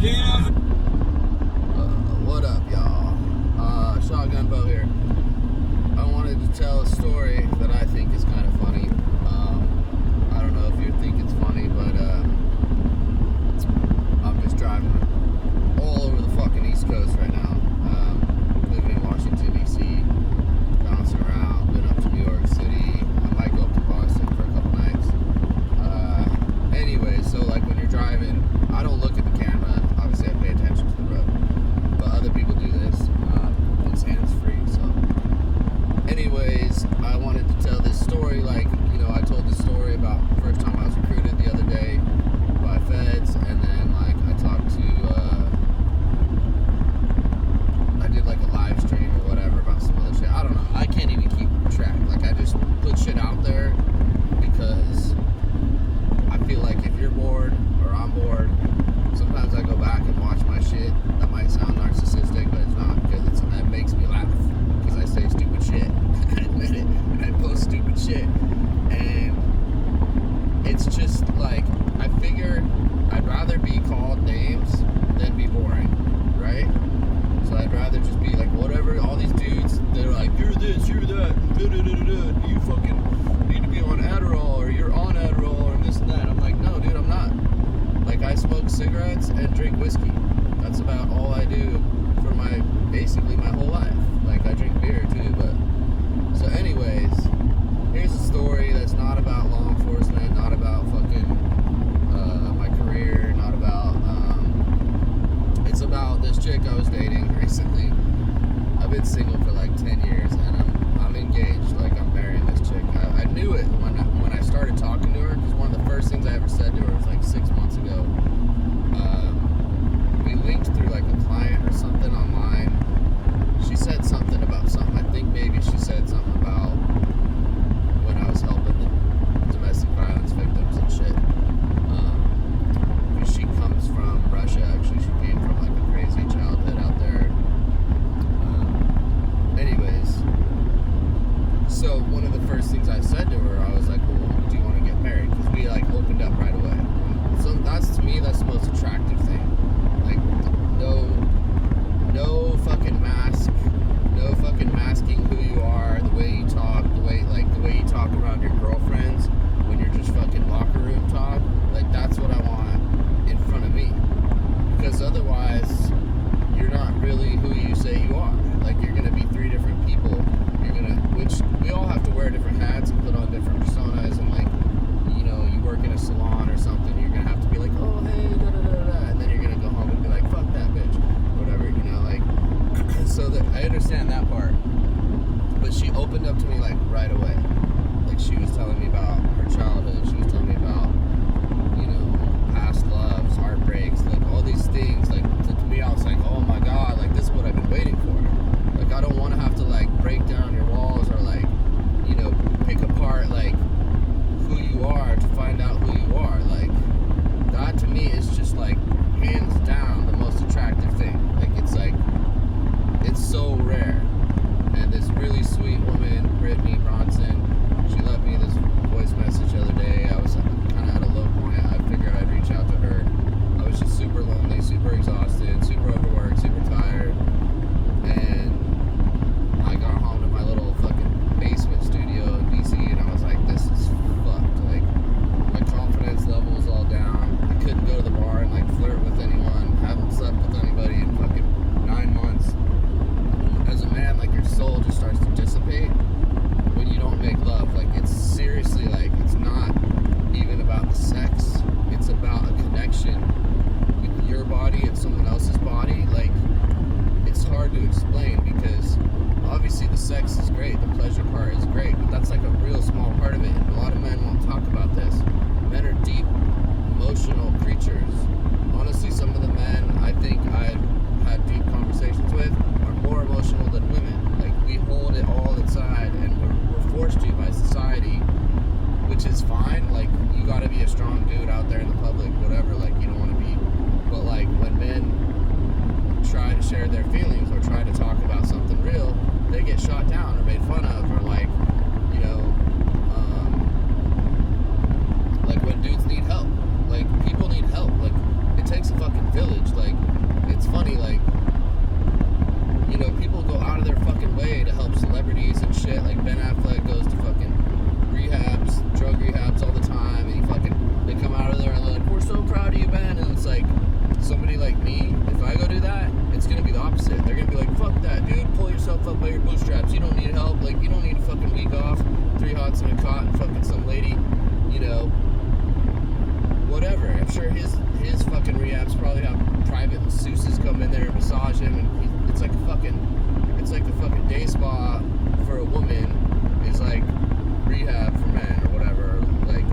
What up, y'all? Shotgun Bo here. I wanted to tell a story that I think is kind of funny. I don't know if you think it's funny, but I'm just driving all over the fucking East Coast right now. Living in Washington, D.C., bouncing around, been up to New York City. I might go up to Boston for a couple nights. Anyway, so like when you're driving, I don't look at the camera. Obviously, I pay attention to the road. But other people do this. It's hands-free, so. Anyways, I wanted to tell this story. Like, you know, I told this story about the first time I was recruited the other day by feds, and then like I talked to, I did like a live stream or whatever about some other shit. I don't know. I can't even keep track. Like, I just put shit out there because I feel like if you're bored or I'm bored, sometimes I go back and watch my shit. That might sound narcissistic, but it's not, because it makes me laugh because I say stupid shit. I admit it, and I post stupid shit, and it's just like, I figure I'd rather be called names than be boring, right? So I'd rather just be like, whatever. All these dudes, they're like, you're this, you're that, you fucking need to be on Adderall, or you're on Adderall, and this and that. I'm like, no, dude, I'm not. Like, I smoke cigarettes and drink whiskey. That's about all I do for basically my whole life. Like, I drink beer too, but. So anyways, here's a story that's not about law enforcement, not about fucking my career, not about, it's about this chick I was dating recently. I've been single for like 10 years, and I'm engaged. Like, I'm marrying this chick. I knew it when I started talking to her, because one of the first things I ever said to her was like 6 months ago. We linked through like a client or something online. She said something about something. I think maybe she said something about when I was helping the domestic violence victims and shit. Because she comes from Russia, actually. She came from like a crazy childhood out there. Anyways, so one of the first things I said to her, I was like, well, do you want to get married? Because we like opened up right away. So that's, to me, that's the most attractive thing. Like, no fucking mask, no fucking masking who you are, the way you talk, the way you talk around your girlfriends when you're just fucking locker room talk. Like, that's what I want in front of me. Because otherwise, you're not really who you say you are. Like, you're gonna be three different people. Which we all have to wear different hats and put on different personas, and like, you know, you work in a salon or something, you're gonna have to be like, oh hey, da da da da, and then you're gonna go home and be like, fuck that bitch, whatever, you know, like. So that I understand that part, but she opened up to me like right away. Like, she was telling me about her childhood. She was telling me about, you know, past loves, heartbreaks, like all these things. Like, to me, I was like, oh my god, like this is what I've been waiting for. Like, I don't want to have to like break down your walls or like, you know, pick apart like who you are to find out who you are. Like, that to me is just like hands down the most attractive thing. Like, it's like, it's so rare. And this really sweet woman, Brittany Bronson, she left me this voice message the other day. I was kind of at a low point. I figured I'd reach out to her. I was just super lonely, super exhausted, super overworked, super tired. And I got home to my little fucking basement studio in DC, and I was like, this is fucked. Like, my confidence level was all down. I couldn't go to the bar and like flirt with anyone. Haven't slept with anybody in fucking 9 months. As a man, like, your soul just starts to dissipate when you don't make love. Like, it's seriously, like, it's not even about the sex. It's about a connection with your body and someone else's body. Like, it's hard to explain, because obviously the sex is great, the pleasure part is great, but that's like a real small part of it, and a lot of men won't talk about this. Men are deep, emotional creatures. Honestly, some of the men I think I've had deep conversations with are more emotional than women. Like, we hold it all inside, and we're forced to by society, which is fine. Like, you gotta be a strong dude out there in the public, whatever, like, you don't want to be, but like, when men try to share their feelings or try to talk about something real, they get shot down or made fun of, or like, you know, village. Like, it's funny, like, you know, people go out of their fucking way to help celebrities and shit. Like, Ben Affleck goes to fucking rehabs, drug rehabs all the time, and they come out of there and they're like, we're so proud of you, Ben. And it's like, somebody like me, if I go do that, it's gonna be the opposite. They're gonna be like, fuck that, dude. Pull yourself up by your bootstraps. You don't need help. Like, you don't need a fucking week off, 3 hots in a cot, and fucking some lady, you know, whatever. I'm sure his fucking rehabs probably have private masseuses come in there and massage him, and it's like a fucking day spa for a woman is like rehab for men or whatever. Like,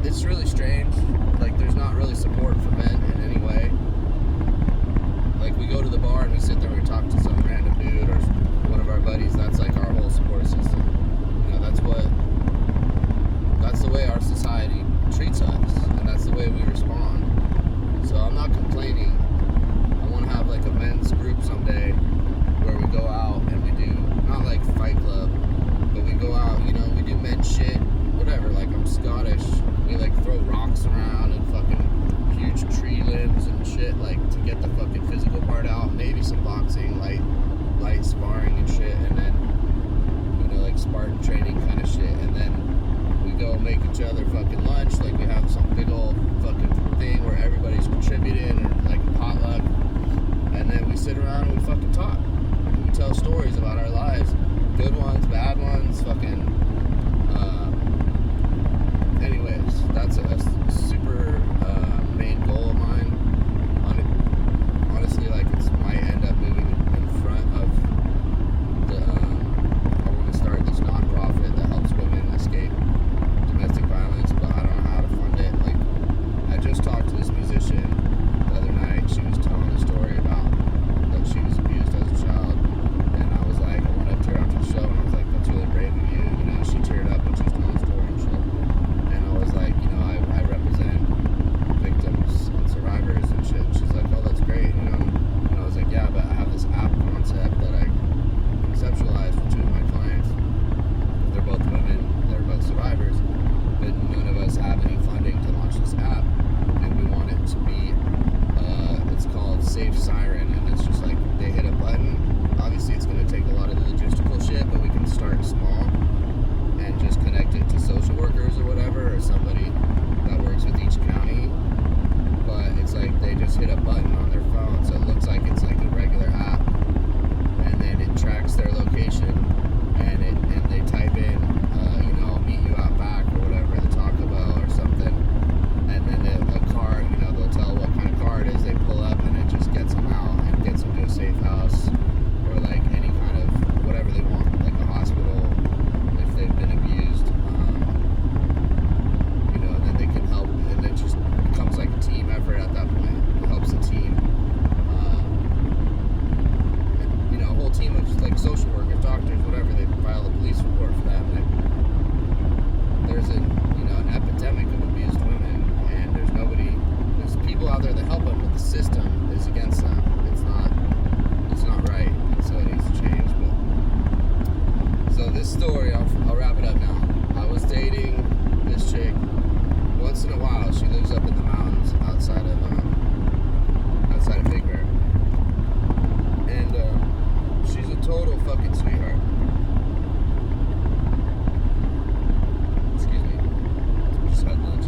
it's really strange. Like, there's not really support for men in any way. Like, we go to the bar and we sit there and we talk to some random dude or one of our buddies. That's like our whole support system. You know, that's the way our society treats us, and that's the way we respond. So I'm not complaining. I want to have like a men's group someday where we go out and we do, not like Fight Club, but we go out, you know, we do men's shit, whatever. Like, I'm Scottish. We like throw rocks around and fucking huge tree limbs and shit, like, to get the fucking physical part out. Maybe some boxing, light sparring and shit, and then, you know, like Spartan training kind of shit. And then we go make each other fucking lunch. Like, we have some big old fucking thing where everybody's contributing, or like a potluck. And then we sit around and we fucking talk. We tell stories about our lives, good ones, bad ones, fucking. Anyways, that's a super main goal of mine. Honestly, like, it might end up moving in front of the. I want to start this nonprofit that helps women escape domestic violence, but I don't know how to fund it. Like, I just talked to this musician the other night. She was telling a story about that she was abused as a child, and I was like, I went up to her after the show and I was like, that's really brave of you. You know, she teared up when she was telling the story and shit. And I was like, you know, I represent victims and survivors and shit. And she's like, oh, that's great, you know. And I was like, yeah, but I have this app concept that I conceptualized with 2 of my clients. They're both women, they're both survivors, but none of us have any funding to launch this app. And we want it to be, it's called Safe Siren, and it's just like, they hit a button. Obviously, it's going to take a lot of the logistical shit, but we can start small and just connect it to social workers or whatever, or somebody that works with each county. But it's like they just hit a button on their phone, so it looks like it's like a regular app, and then it tracks their location, and they type in, you know, I'll meet you out back or whatever, the Taco Bell or something, and then the car, you know, they'll tell what kind of car it is. They pull up and it just gets them out and gets them to a safe house, or like any kind of whatever they want, like a hospital if they've been abused, you know, and then they can help, and it just becomes like a team effort at that point. It helps the team, and, you know, a whole team of just like social workers, doctors, whatever. They file a police report for them, and there's an epidemic of abused women, and there's people out there that help them, but the system is against them. It's not right, and so it needs to change. But so this story, I'll wrap it up now. I was dating this chick. Once in a while, she lives up in the mountains outside of Big Bear, and she's a total fucking sweetheart. Excuse me, just had lunch,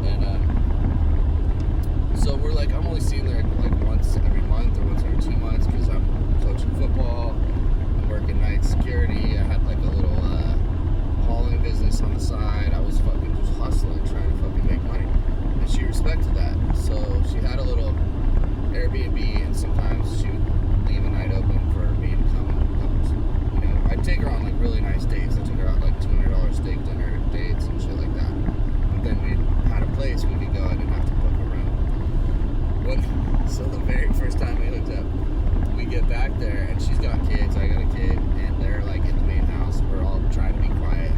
and so we're like, I'm only seeing her like once every month or once every 2 months because I'm coaching football, I'm working night security. I had like a little hauling business on the side. I was fucking just hustling, trying to fucking make money, and she respected that. So she had a little Airbnb, and sometimes she would leave a night open for me to come. You know, I'd take her on like really nice dates. I took her out like $200 steak dinner dates and shit like that. But then we had a place we could go. I didn't have to book a room. So the very first time we hooked up, we get back there, and she's got kids, I got a kid, and they're like in the main house. We're all trying to be quiet.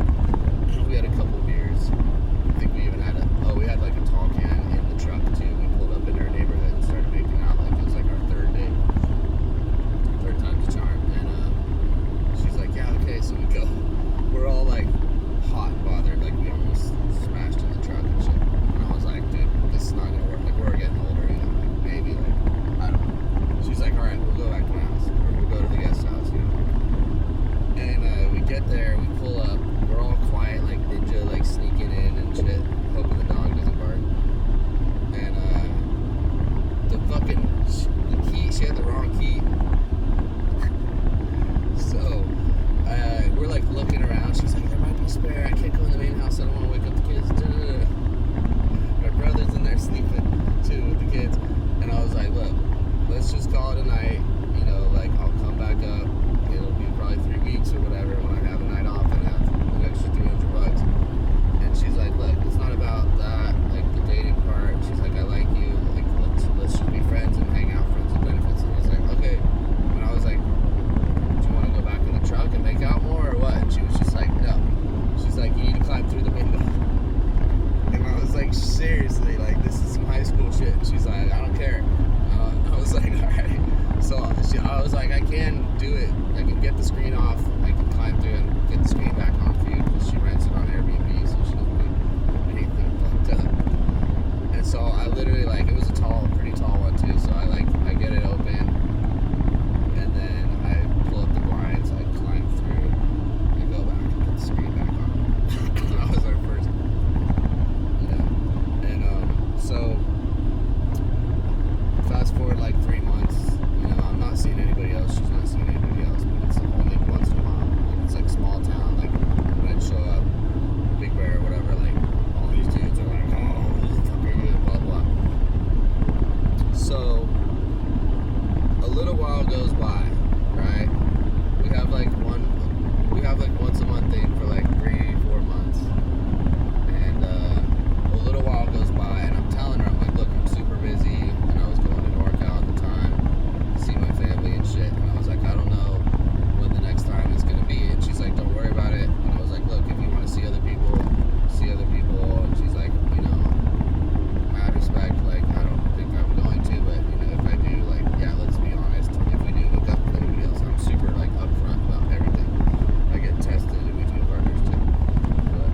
We had a couple beers. I think we even had we had like a tall can in the truck too. We pulled up in her neighborhood and started making out like it was like our third date. Third time's a charm. And she's like, yeah, okay, so we go. We're all like hot and bothered, like we almost smashed in the truck and shit. And I was like, dude, this is not gonna work. Like, we're getting old. literally like, it was a pretty tall one too. So I get it open, and then I pull up the blinds, I climb through, and go back and put the screen back on. That was our first. Yeah. And so fast forward like 3 months. I'm not seeing anybody else. She's not seeing anybody else. But it's only once in a while. Like, it's like small town. Like when I show up, Big Bear or whatever. Like all these dudes are like, oh, blah blah. So a little while goes by, right? We have like once a month thing for like 3-4 months, and a little while goes by, and I'm telling her, I'm like, look, I'm super busy, and I was going to NorCal at the time to see my family and shit, and I was like, I don't know when the next time is gonna be, and she's like, don't worry about it, and I was like, look, if you want to see other people, and she's like, mad respect, like, I don't think I'm going to, but if I do, like, yeah, let's be honest, if we do hook up with anybody else, I'm super like upfront about everything. I get tested in between partners too, but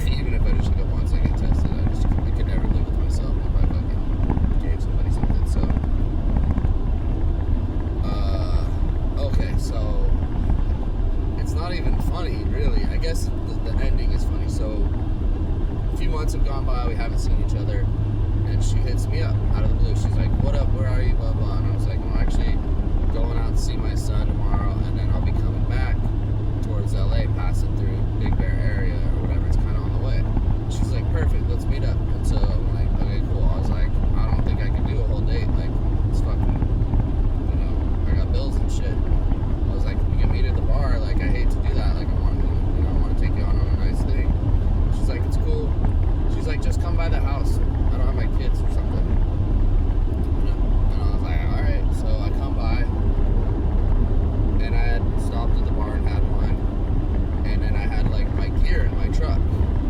even if I just hook up once, I get tested. I could never live with myself if I fucking gave somebody something. So okay, so it's not even funny really. I guess the ending is funny. So a few months have gone by, we haven't seen each other, and she hits me up out of the blue. She's like, what up, where are you, blah blah, and I was like, well, actually going out to see my son tomorrow, and then I'll be coming back towards LA, passing through Big Bear area or whatever, it's kind of on the way. She's like, perfect, let's meet up. And so I'm like, okay, cool. I was like, I don't think I can do a whole date, like, it's fucking, I got bills and shit. I was like, we can meet at the bar, like, I hate to do that, like, I want to take you on a nice thing. She's like, it's cool. She's like, just come by the house, I don't have my kids or something. And I was like, alright. So I come by, and I had stopped at the bar and had one, and then I had like my gear in my truck,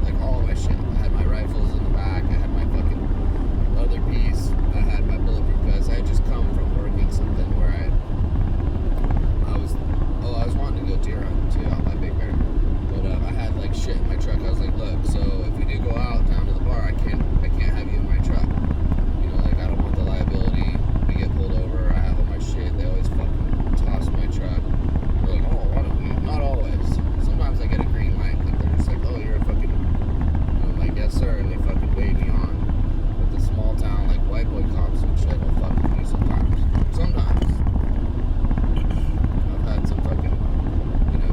like all of my shit. I had my rifles in the back, I had my fucking other piece, I had my bulletproof vest. I had just come from working something where I was wanting to go deer hunting too out by Big Bear, but I had like shit in my truck. I was like, look, so if we do go out down to the bar, I can't have you in my truck. Like, I don't want the liability. We get pulled over, I have all my shit. They always fucking toss my truck. They're like, oh, why don't you? Not always. Sometimes I get a green light. Like, they're just like, oh, you're a fucking. I'm like, yes, sir. And they fucking wave me on. But the small town, like, white boy cops and shit will fuck with me sometimes. Sometimes. I've had some fucking,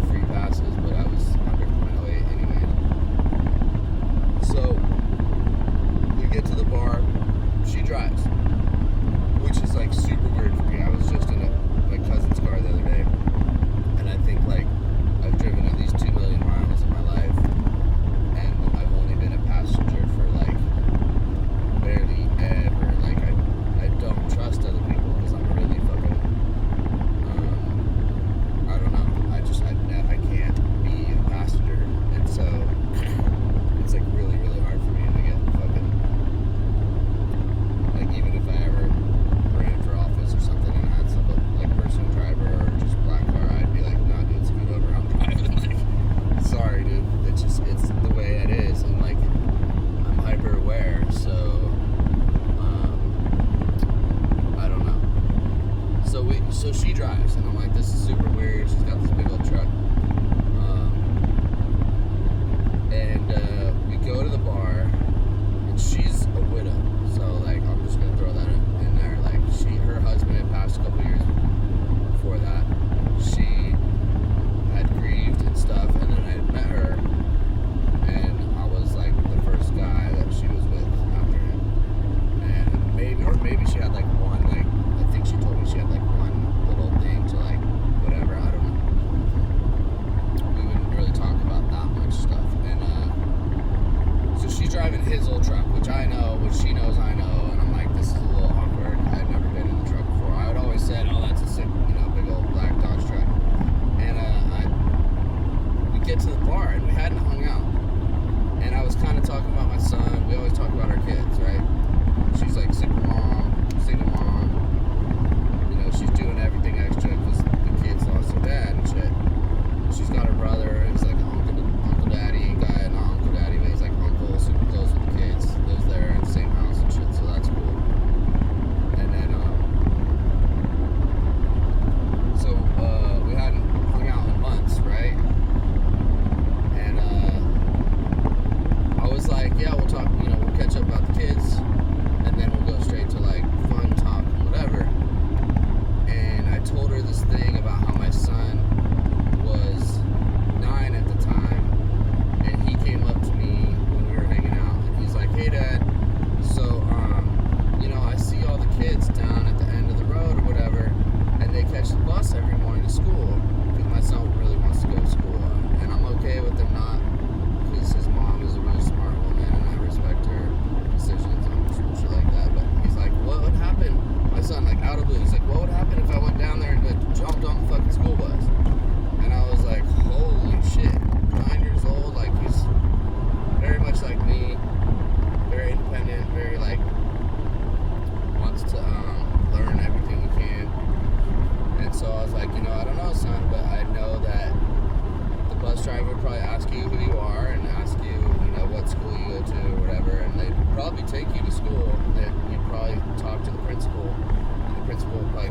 free passes, but I was under .08 anyway. So, we get to the bar. She drives, which is like super weird for me. I was just in my cousin's car the other day, and I think like I've driven at least 2 million miles in my life, and I've only been a passenger for like barely ever. Like I don't trust other people because I'm really fucking I don't know. I can't be a passenger, and so it's like really really hard for me to get fucking. Like, even if I ever ran for office or something and had some, like, personal driver or just black car, I'd be like, nah, dude, scoot over, I'm driving. Like, sorry, dude. It's the way it is. And, like, I'm hyper aware, so, I don't know. So she drives, and I'm like, this is super weird. She's got this big old truck. And we go to the bar, and she's a widow. So, like, I'm just gonna throw that in there. Like, her husband had passed a couple years before that. She had grieved and stuff, and then I had met her, and I was like the first guy that she was with after him. And maybe she had like one, like, I think she told me she had like one little thing to like whatever, I don't know.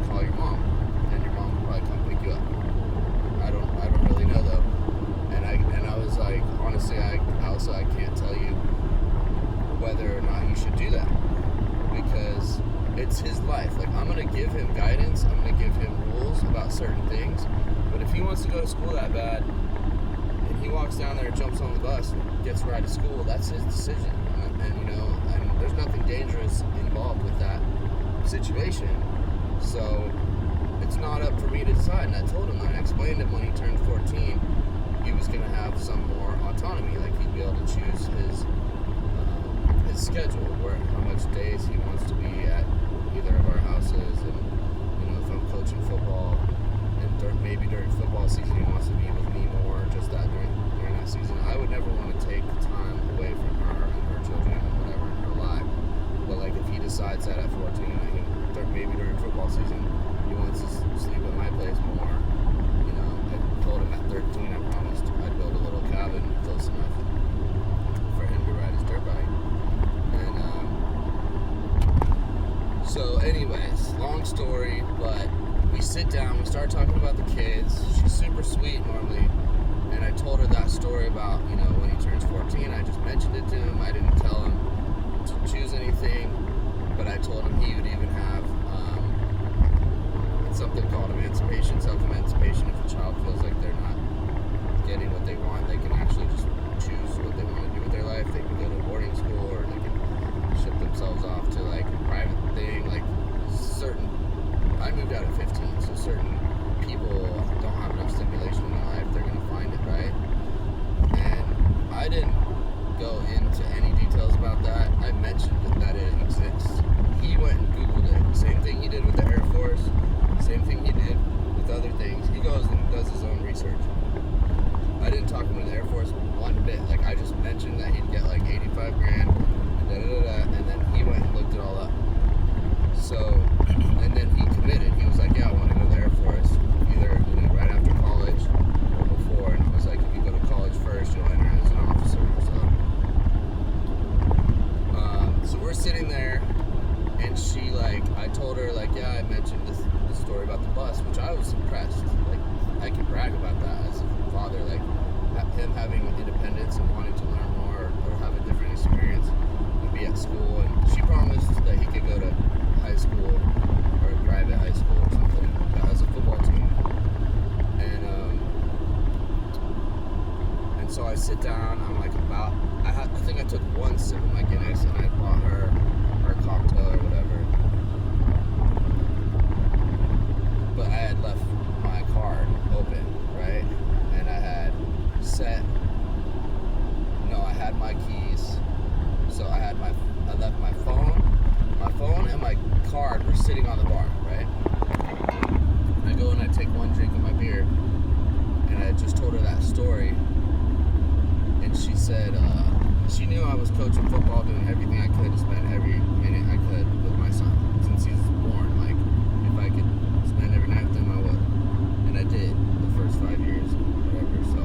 probably call your mom, and your mom will probably come pick you up. I don't really know though. And I was like, honestly, I can't tell you whether or not you should do that, because it's his life. Like, I'm gonna give him guidance, I'm gonna give him rules about certain things, but if he wants to go to school that bad, and he walks down there and jumps on the bus and gets a ride to school, that's his decision. And you know, and there's nothing dangerous involved with that situation. So it's not up for me to decide. And I told him that. I explained to him when he turned 14, he was going to have some more autonomy. Like, he'd be able to choose his schedule, where how much days he wants to be at either of our houses. And you know, if I'm coaching football, and maybe during football season he wants to be with me more, just that during that season. I would never want to take time away from her and her children and whatever in her life. But like, if he decides that at 14, maybe during football season he wants to sleep at my place more, you know, I told him at 13 I promised I'd build a little cabin close enough for him to ride his dirt bike. And so anyways, long story, but we sit down, we start talking about the kids. She's super sweet normally, and I told her that story about, you know, when he turns 14. I just mentioned it to him. I didn't tell him to choose anything, but I told him he would even have something called emancipation, self-emancipation. If a child feels like they're not getting what they want, they can actually just choose what they want to do with their life. They can go to boarding school, or they can ship themselves off to like a private thing. Like, certain, I moved out at 15, so certain people don't have enough stimulation in their life. They're gonna find it, right? And I didn't go into any details about that. I mentioned that it exists. He went and Googled it. Same thing he did with the Air Force. Same thing he did with other things. He goes and does his own research. I didn't talk him to the Air Force one bit. Like, I just mentioned that he'd get like 85 grand, and then he went and looked it all up. So, and then he committed. He was like, yeah, I want to go to the Air Force, either, you know, right after college or before. And I was like, if you go to college first, you'll enter as an officer. So we're sitting there, and she, like, I told her, like, yeah, I mentioned this story about the bus, which I was impressed. Like, I can brag about that as a father, like, him having independence and wanting to learn more, or have a different experience and be at school. And she promised that he could go to high school, or a private high school or something that has a football team. And so I sit down, I'm like, I think I took one sip of my Guinness, and I bought her cocktail or whatever. But I had left my card open, right? And I had I had my keys. So I left my phone and my card were sitting on the bar, right? And I go and I take one drink of my beer, and I just told her that story. And she said, she knew I was coaching football, doing everything I could to spend every minute I could with my son since he was born. Like, if I could spend every night with him, I would. And I did the first 5 years, whatever. So,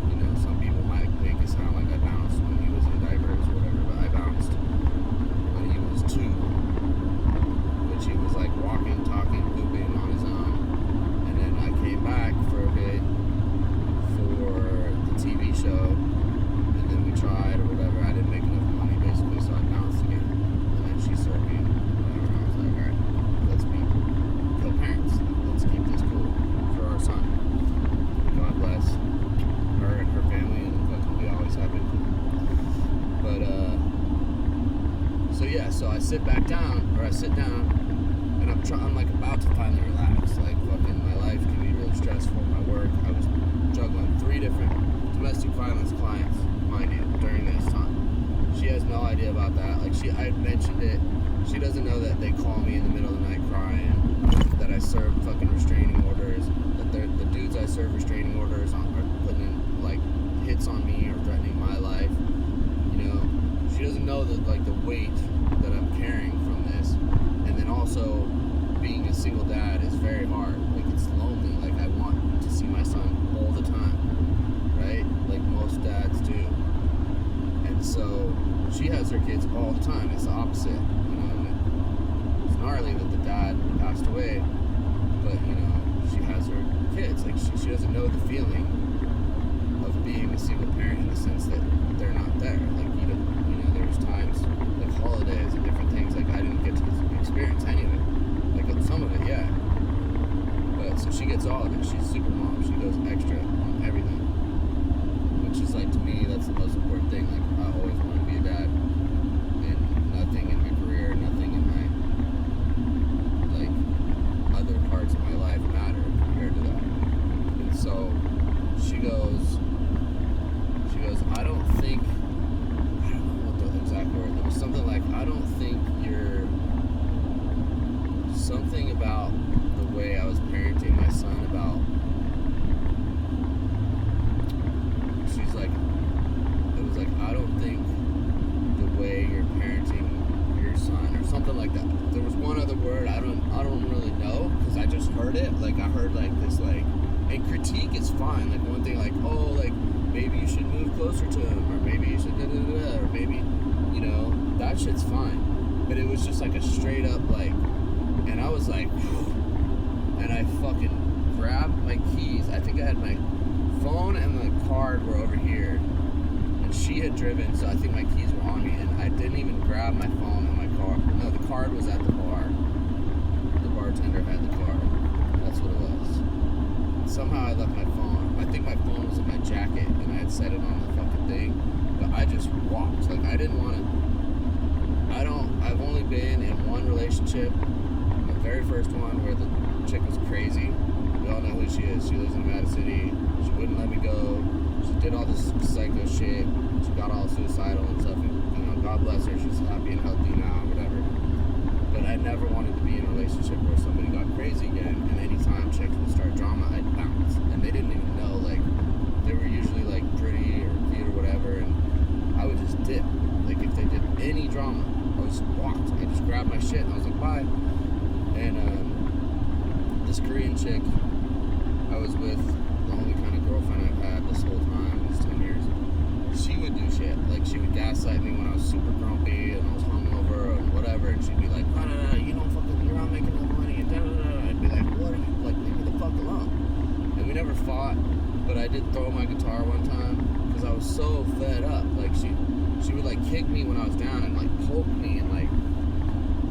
you know, some people might make it sound like I bounced when he was in diapers or whatever, but I bounced when he was 2, which he was like walking, talking, pooping on his own. And then I came back for a bit for the TV show, and then we tried or whatever. I didn't make enough money basically, so I bounced again. And then she started being whatever, and I was like, alright, let's be co-parents. Let's keep this cool for our son. God bless her and her family, and we always have been cool. But so yeah, so I sit down, and I'm like about to finally relax. Like, fucking my life can be really stressful. My work, I was juggling 3 different domestic violence clients, mind you, during this time. She has no idea about that. Like, I had mentioned it. She doesn't know that they call me in the middle of the night crying, that I serve fucking restraining orders, that the dudes I serve restraining orders on are putting in, like, hits on me or threatening my life. You know, she doesn't know that, like, the weight that I'm carrying from this. And then also, being a single dad is very hard. Like, it's lonely. Like, I want to see my son all the time, right? Like most dads do. And so she has her kids all the time. It's the opposite, you know. And it's gnarly that the dad passed away, but you know, she has her kids. Like she doesn't know the feeling of being a single parent in the sense that they're not there. Like you know, there's times like holidays and different things. Like I didn't get to experience any of it. Like some of it, yeah. But so she gets all of it. She's super mom. She goes extra on everything. Which is like, to me, that's the most important thing. Like I always wanted to be a dad, and nothing in my career, nothing in my like other parts of my life matter compared to that. And so she goes, I don't know what the exact word. It was something like, I don't think you're something about the way I was parenting my son about. She's like, it was like, I don't think the way you're parenting your son, or something like that. There was one other word, I don't really know, because I just heard it. Like I heard like this, like, and critique is fine. Like one thing, like, oh, like maybe you should move closer to him, or maybe you should or maybe, you know, that shit's fine. But it was just like a straight up like, and I was like, and I fucking grabbed my keys. I think I had my phone and the card were over here, and she had driven, so I think my keys were on me, and I didn't even grab my phone and my car. No, the card was at the bar. The bartender had the card. That's what it was. Somehow I left my phone. I think my phone was in my jacket, and I had set it on the fucking thing, but I just walked. Like I didn't want to. I've only been in one relationship, the very first one, where the chick was crazy. We all know who she is. She lives in Nevada City. She wouldn't let me go. She did all this psycho shit. She got all suicidal and stuff. And, you know, God bless her. She's happy and healthy now, whatever. But I never wanted to be in a relationship where somebody got crazy again. And anytime chicks would start drama, I'd bounce. And they didn't even know. Like, they were usually like pretty or cute or whatever. And I would just dip. Like if they did any drama, I just walked. I just grabbed my shit and I was like, bye. And this Korean chick I was with, the only kind of girlfriend I've had this whole time, these 10 years, she would do shit. Like, she would gaslight me when I was super grumpy and I was hungover and whatever, and she'd be like, you don't fucking, you're not making enough money, and I'd be like, what are you, like, leave me the fuck alone. And we never fought, but I did throw my guitar one time, because I was so fed up. Like, she would, like, kick me when I was down and, like, poke me and, like,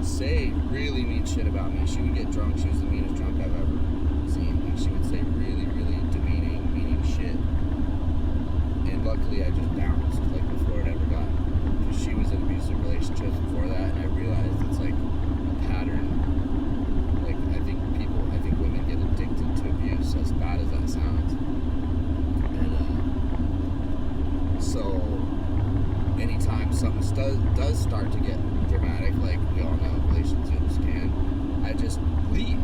say really mean shit about me. She would get drunk. She was the meanest drunk I've ever seen. Like, she would say really, really demeaning, meaning shit. And luckily, I just bounced, like, before it ever got. Because she was in abusive relationships before that, and I realized it's, like, a pattern. Like, I think women get addicted to abuse, as bad as that sounds. And, so, anytime something does start to get dramatic, like we all know relationships can, I just leave.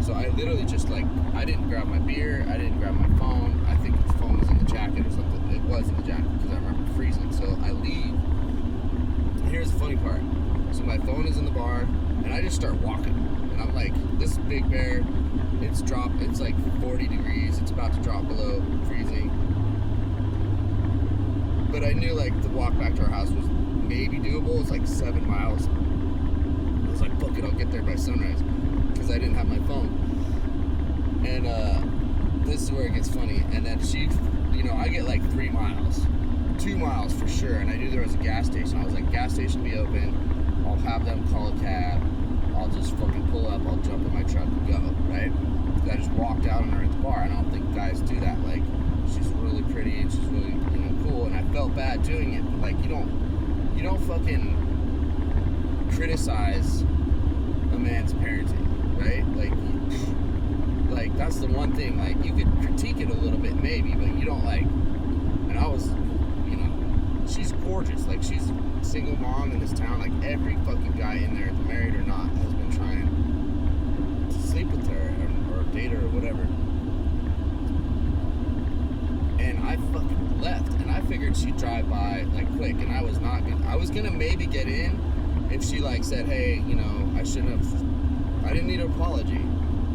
So I literally just, like, I didn't grab my beer, I didn't grab my phone. I think the phone was in the jacket or something. It was in the jacket because I remember freezing. So I leave. Here's the funny part. So my phone is in the bar, and I just start walking. And I'm like, this Big Bear, it's like 40 degrees. It's about to drop below freezing. But I knew, like, the walk back to our house was maybe doable. It's like 7 miles. I was like, fuck it, I'll get there by sunrise, because I didn't have my phone. And this is where it gets funny. And then she, you know, I get like 3 miles, 2 miles for sure. And I knew there was a gas station. I was like, gas station be open. I'll have them call a cab. I'll just fucking pull up. I'll jump in my truck and go, right? I just walked out on her at the bar. I don't think guys do that. Like, she's really pretty and she's really, you know, cool. And I felt bad doing it. But, like, you don't fucking criticize a man's parenting, right? Like that's the one thing. Like, you could critique it a little bit maybe, but you don't, like. And I was, you know, she's gorgeous. Like, she's a single mom in this town. Like, every fucking guy in there, married or not, has been trying to sleep with her or date her or whatever. And I fucking left, and I figured she'd drive by, like, quick, and I was gonna maybe get in if she, like, said, hey, you know, I didn't need an apology,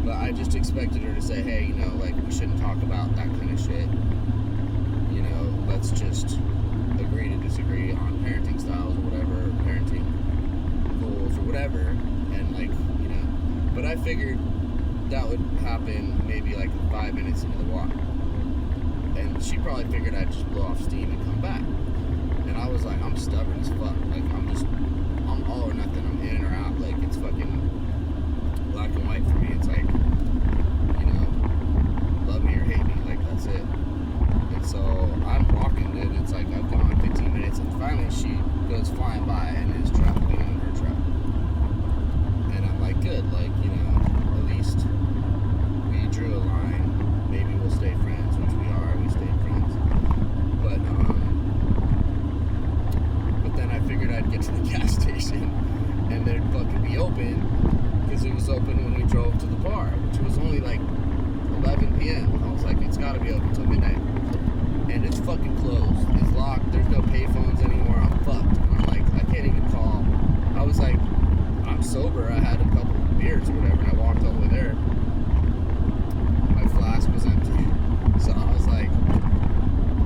but I just expected her to say, hey, you know, like, we shouldn't talk about that kind of shit, you know, let's just agree to disagree on parenting styles or whatever, or parenting goals or whatever, and like, you know, but I figured that would happen maybe like 5 minutes into the walk, and she probably figured I'd just blow off steam and come back, and I was like, I'm stubborn as fuck, like I'm all or nothing, I'm in or out, like it's fucking black and white for me. It's like, you know, love me or hate me, like that's it. And so I'm walking, dude. It's like I've gone 15 minutes, and finally she goes flying by and is traveling in her truck. And I'm like, good, like, you know, at least we drew a line. Maybe we'll stay friends, which we are. We stayed friends. But then I figured I'd get to the gas station and they'd fucking be open, because it was open when we drove to the bar, which was only like 11 p.m. I was like, it's got to be open till midnight. And it's fucking closed. It's locked. There's no payphones anymore. I'm fucked. And I'm like, I can't even call. I was like, I'm sober. I had a couple of beers or whatever, and I walked all the way there. My flask was empty. So I was like,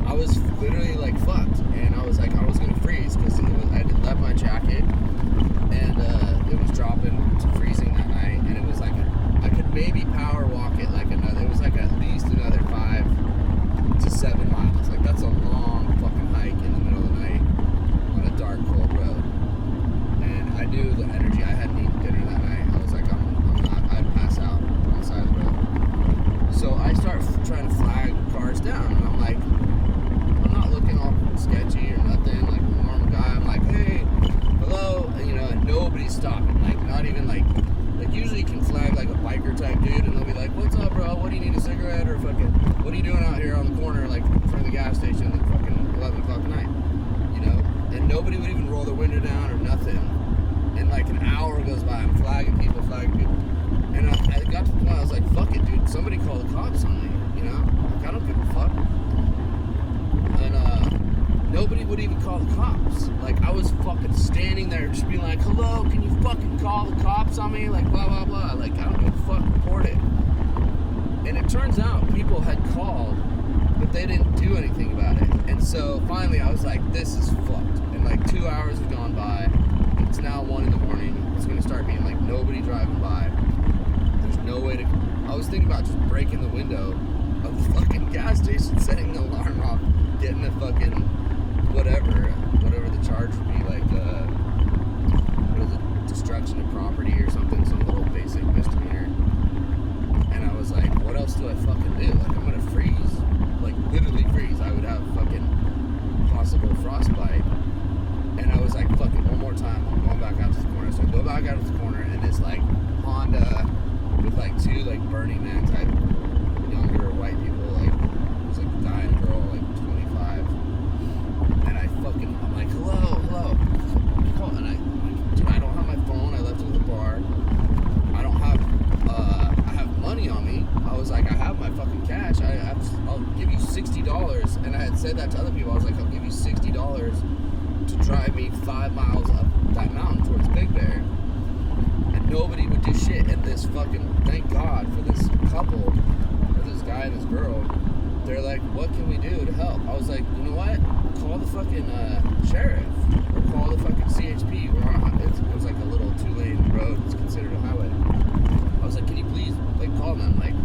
I was literally like fucked. And I was like, I was gonna freeze, because I had left my jacket, and it was dropping to freezing that night. And it was like, I could maybe power walk it like another. It was like at least another 5 to 7 miles. Like that's a long fucking hike in the middle of the night on a dark, cold road. And I knew the energy. I hadn't eaten dinner that night. I was like, I'd pass out on the side of the road. So I start trying to flag cars down, and I'm like, I'm not looking all sketchy or nothing. Like a normal guy. I'm like, hey, hello, and, you know, and nobody's stopping. Like not even like usually you can flag like a biker type dude, and they'll be like, what's up, bro? What do you need, a cigarette, or fucking, what are you doing out here on the corner, like in front of the gas station at fucking 11 o'clock at night, you know? And nobody would even roll their window down or nothing. And like an hour goes by, I'm flagging people. And I got to the point, I was like, fuck it, dude, somebody call the cops on me, you know? Like, I don't give a fuck. And nobody would even call the cops. Like, I was fucking standing there just being like, hello, can you fucking call the cops on me? Like, blah, blah, blah. Like, I don't give a fuck, report it. And it turns out people had called, but they didn't do anything about it. And so finally I was like, this is fucked. And like 2 hours have gone by. It's now 1 in the morning. It's going to start being like nobody driving by. There's no way to... I was thinking about just breaking the window of the fucking gas station, setting the alarm off, getting the fucking whatever the charge would be, like, what is it, destruction of property or something, some little basic misdemeanor. And I was like, what else do I fucking do? Like, I'm gonna freeze. Like, literally freeze. I would have fucking possible frostbite. And I was like, fuck it, one more time. I'm going back out to the corner. So I go back out to the corner, and it's like Honda with like 2 like Burning Man type younger white people. Like, it was like a guy and a girl, like 25. And I'm like, hello. And dude, I don't have my phone. I left it at the bar. I have money on me. I was like, I have my fucking cash. I'll give you $60. And I had said that to other people. I was like, I'll give you $60 to drive me 5 miles up that mountain towards Big Bear. And nobody would do shit. And this fucking, thank God for this couple, for this guy and this girl. They're like, what can we do to help? I was like, you know what? Call the fucking sheriff, or call the fucking CHP. It was like a little 2-lane road. It's considered a highway. I was like, can you please, like, call them? Like,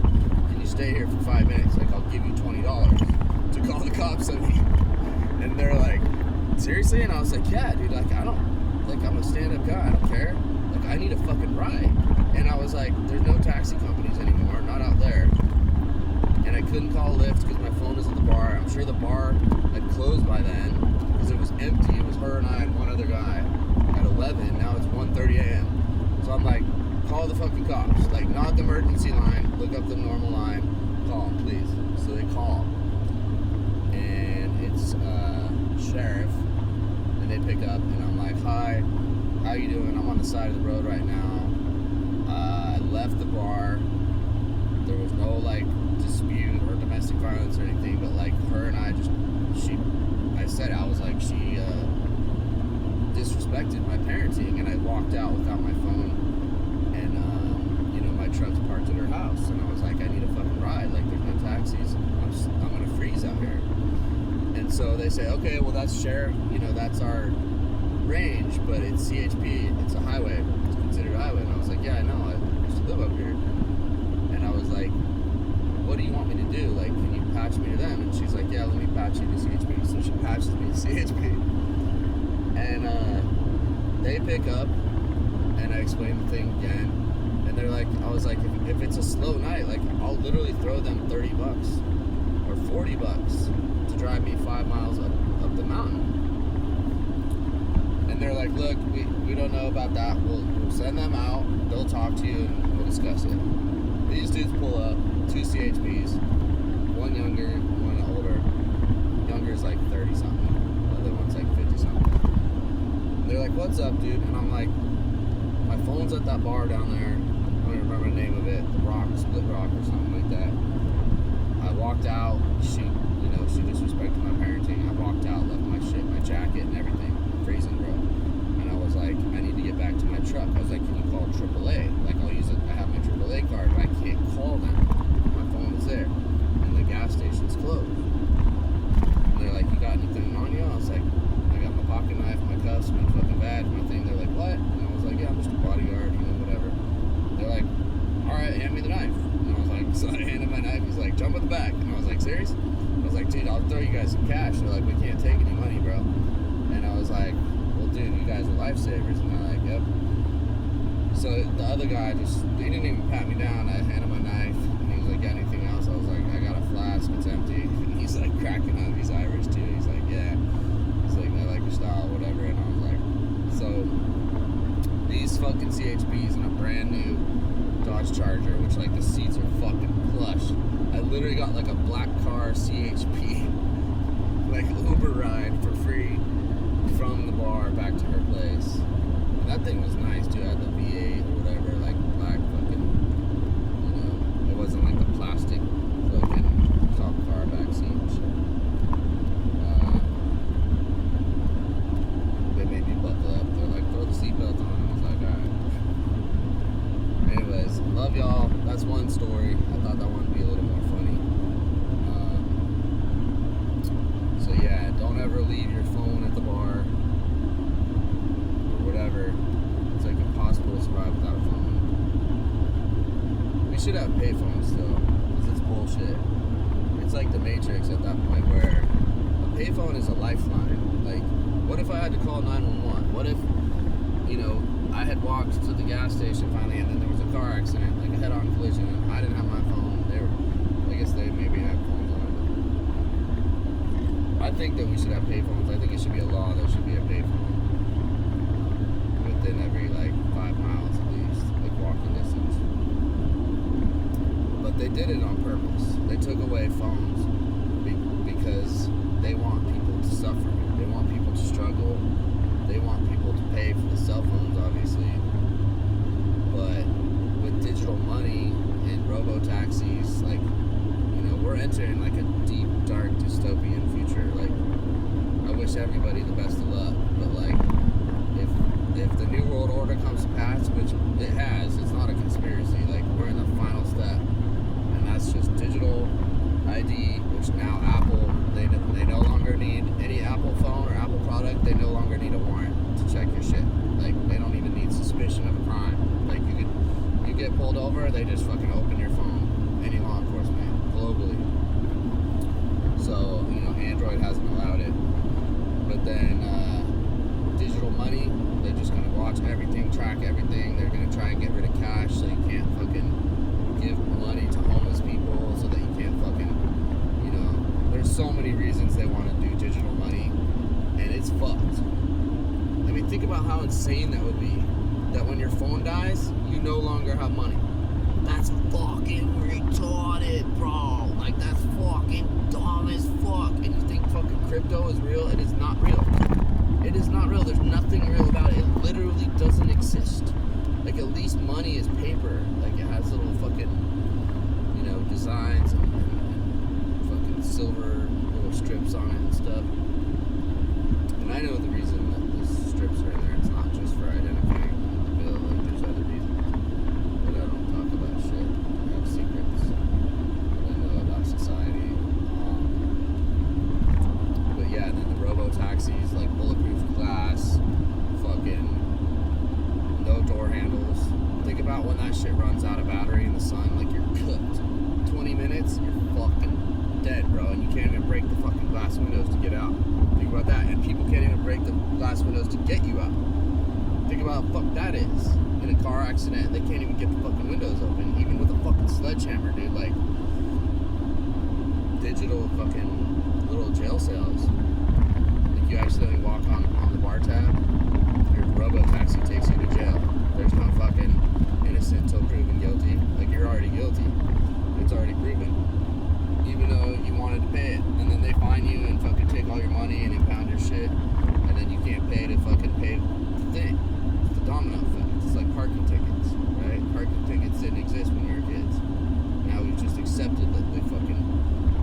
can you stay here for 5 minutes? Like, I'll give you $20 to call the cops on me. And they're like, seriously? And I was like, yeah, dude, like, I'm a stand-up guy. I don't care. Like, I need a fucking ride. And I was like, there's no taxi companies anymore, not out there. And I couldn't call Lyft because my phone was at the bar. I'm sure the bar had closed by then because it was empty. It was her and I and one other guy at 11. Now it's 1:30 a.m. So I'm like, call the fucking cops. Like, not the emergency line. Look up the normal line. Call them, please. So they call. And it's sheriff. And they pick up. And I'm like, hi, how you doing? I'm on the side of the road right now. I left the bar. There was no, like, dispute or domestic violence or anything, but like her and I I was like, she disrespected my parenting, and I walked out without my phone, and you know, my truck's parked at her house, and I was like, I need a fucking ride, like there's no taxis, I'm gonna freeze out here. And so they say, okay, well that's sheriff, that's our range, but it's CHP, it's a highway, it's considered a highway. And I was like, yeah, I know, I used to live up here. And I was like, what do you want me to do? Like, can you patch me to them? And she's like, yeah, let me patch you to CHP. So she patches me to CHP. And they pick up, and I explain the thing again. And they're like, I was like, if it's a slow night, like, I'll literally throw them $30 or $40 to drive me 5 miles up the mountain. And they're like, look, we don't know about that. We'll send them out. They'll talk to you, and we'll discuss it. These dudes pull up, 2 CHPs, one younger, one older. Younger is like 30-something. The other one's like 50-something. They're like, what's up, dude? And I'm like, my phone's at that bar down there. I don't remember the name of it. The Rock, Split Rock or something like that. I walked out. She disrespected my parenting. I walked out, left my shit, my jacket and everything. Freezing, bro. And I was like, I need to get back to my truck. I was like, can you call AAA? Like, I'll use it. I have my AAA card, but I can't call them. My phone is there. And the gas station's closed. And they're like, you got anything on you? I was like, I got my pocket knife, my cuffs, my fucking badge, my thing. They're like, what? And I was like, yeah, I'm just a bodyguard, whatever. They're like, all right, hand me the knife. And I was like, so I handed my knife. He's like, jump in the back. And I was like, serious? I was like, dude, I'll throw you guys some cash. They're like, we can't take any money, bro. And I was like, well, dude, you guys are lifesavers. And they're like, yep. So the other guy he didn't even pat me down. I handed my knife, and he was like, got anything else? I was like, I got a flask, it's empty. And he's like cracking up. He's Irish too. He's like, yeah. He's like, I like your style, whatever. And I was like, so these fucking CHPs in a brand new Dodge Charger, which like the seats are fucking plush. I literally got like a black car CHP, like Uber ride for free from the bar back to her place. And that thing was nice too. It had the V8 or whatever, like black fucking, it wasn't like the plastic fucking cop car backseat and shit. They made me buckle up. They're like, throw the seatbelt on. I was like, alright. Anyways, love y'all. That's one story. I thought that one would be a little more funny. So yeah, don't ever leave your phone at the bar or whatever. It's like impossible to survive without a phone. We should have payphones still, because it's bullshit. It's like the Matrix at that point where a payphone is a lifeline. Like, what if I had to call 911? What if, I had walked to the gas station finally, and then there was a car accident, like a head-on collision, and I didn't have my phone. I guess they maybe have phones on it. I think that we should have payphones. I think it should be a law there should be a payphone within every 5 miles at least, like walking distance. But they did it on purpose. They took away phones because they want people to suffer. They want people to struggle. They want people to pay for the cell phones, obviously. But with digital money and robo-taxis, we're entering a deep, dark, dystopian future. I wish everybody the best of luck. But if the New World Order comes to pass, which it has, it's not a conspiracy. We're in the final step, and that's just digital ID, which now Apple, they no longer need any Apple phone or Apple product. They no longer need a warrant to check your shit. They don't even need suspicion of a crime. You get pulled over, they just fucking open your phone. Any law enforcement globally. So Android hasn't allowed it, but then digital money, they're just gonna watch everything, track everything. They're gonna try and get rid of cash, so you can't fucking give money to homeless people, so that you can't fucking, there's so many reasons they want to do digital money, and it's fucked. I mean, think about how insane that would be, that when your phone dies, you no longer have money. That's fucking retarded, bro. That's fucking dumb as fuck. And you think fucking crypto is real? It is not real. It is not real. There's nothing real about it. It literally doesn't exist. At least money is paper. It has little fucking, designs and fucking silver little strips on it and stuff. And I know the reason that the strips are in there. It's not just for identifying the bill. There's other reasons. But I don't talk about shit. I have secrets that I know about society. and you can't even break the fucking glass windows to get out. Think about that. And people can't even break the glass windows to get you out. Think about how fucked that is. In a car accident, they can't even get the fucking windows open, even with a fucking sledgehammer, dude. Like, digital fucking little jail cells. Like, you accidentally walk on the bar tab, your robo-taxi takes you to jail. There's no fucking innocent until proven guilty. Like, you're already guilty. It's already proven. Even though you wanted to pay it. And then they fine you and fucking take all your money and impound your shit. And then you can't pay to fucking pay the thing. It's the domino effect. It's like parking tickets, right? Parking tickets didn't exist when we were kids. Now we've just accepted that they fucking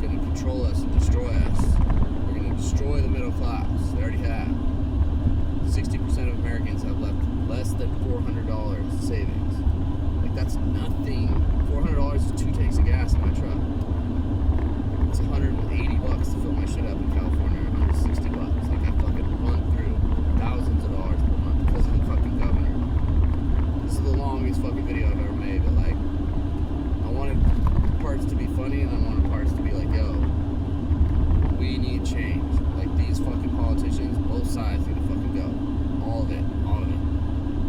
gonna control us and destroy us. They're gonna destroy the middle class. They already have. 60% of Americans have left less than $400 savings. Like, that's nothing. $400 is 2 tanks of gas in my truck. It's $180 to fill my shit up in California. $160. Like, I fucking run through thousands of dollars per month because of the fucking governor. This is the longest fucking video I've ever made, but like, I wanted parts to be funny and I wanted parts to be like, yo, we need change. Like, these fucking politicians, both sides need to fucking go. All of it.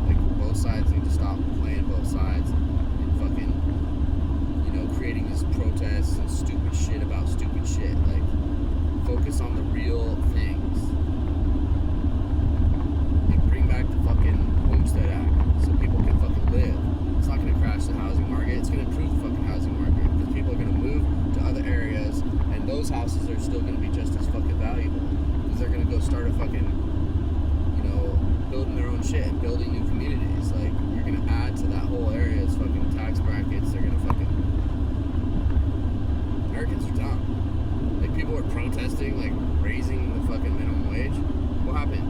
Like, both sides need to stop playing both sides and fucking, you know, creating these protests and stupid shit about stupid shit. Like, focus on the real things. And bring back the fucking Homestead Act so people can fucking live. It's not gonna crash the housing market. It's gonna improve the fucking housing market because people are gonna move to other areas and those houses are still gonna be just as fucking valuable because they're gonna go start a fucking, you know, building their own shit and building new communities. Like, you're gonna add to that whole area's fucking tax brackets. They're gonna fucking, Americans are dumb. Like, people are protesting, like, raising the fucking minimum wage. What happened?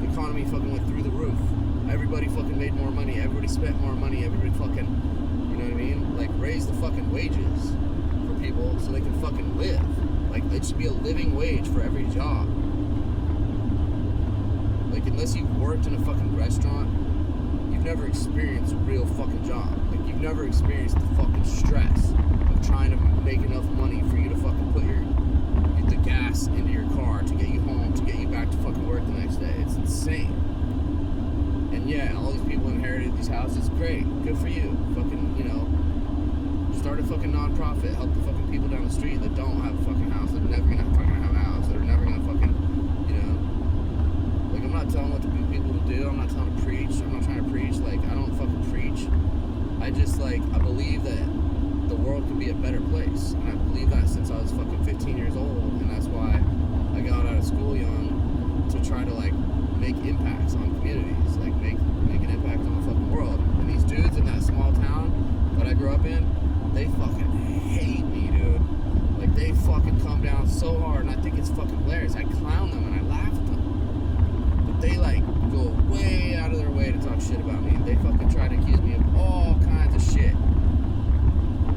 The economy fucking went through the roof. Everybody fucking made more money. Everybody spent more money. Everybody fucking, you know what I mean? Like, raise the fucking wages for people so they can fucking live. Like, it should be a living wage for every job. Like, unless you've worked in a fucking restaurant, you've never experienced a real fucking job. Like, you've never experienced the fucking stress of trying to make enough money for you to fucking put the gas into your car to get you home, to get you back to fucking work the next day. It's insane. And yeah, all these people inherited these houses. Great. Good for you. Fucking, you know, start a fucking non-profit. Help the fucking people down the street that don't have a fucking house. They're never gonna fucking have a house. They're never gonna fucking, you know. Like, I'm not telling what people to do. I'm not telling to preach. I'm not trying to preach. Like, I don't fucking preach. I just, like, I believe that the world could be a better place. And I believe that since I was fucking 15 years old. And that's why I got out of school young to try to, like, make impacts on communities. Like, make an impact on the fucking world. And these dudes in that small town that I grew up in, they fucking hate me, dude. Like, they fucking come down so hard. And I think it's fucking hilarious. I clown them and I laugh at them. But they, like, go way out of their way to talk shit about me. They fucking try to accuse me of all kinds of shit.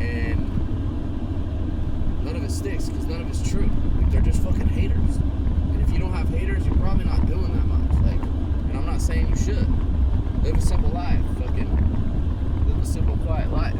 And none of it sticks because none of it's true. Like, they're just fucking haters. And if you don't have haters, you're probably not doing that much. Like, and I'm not saying you should. Live a simple life. Fucking live a simple, quiet life.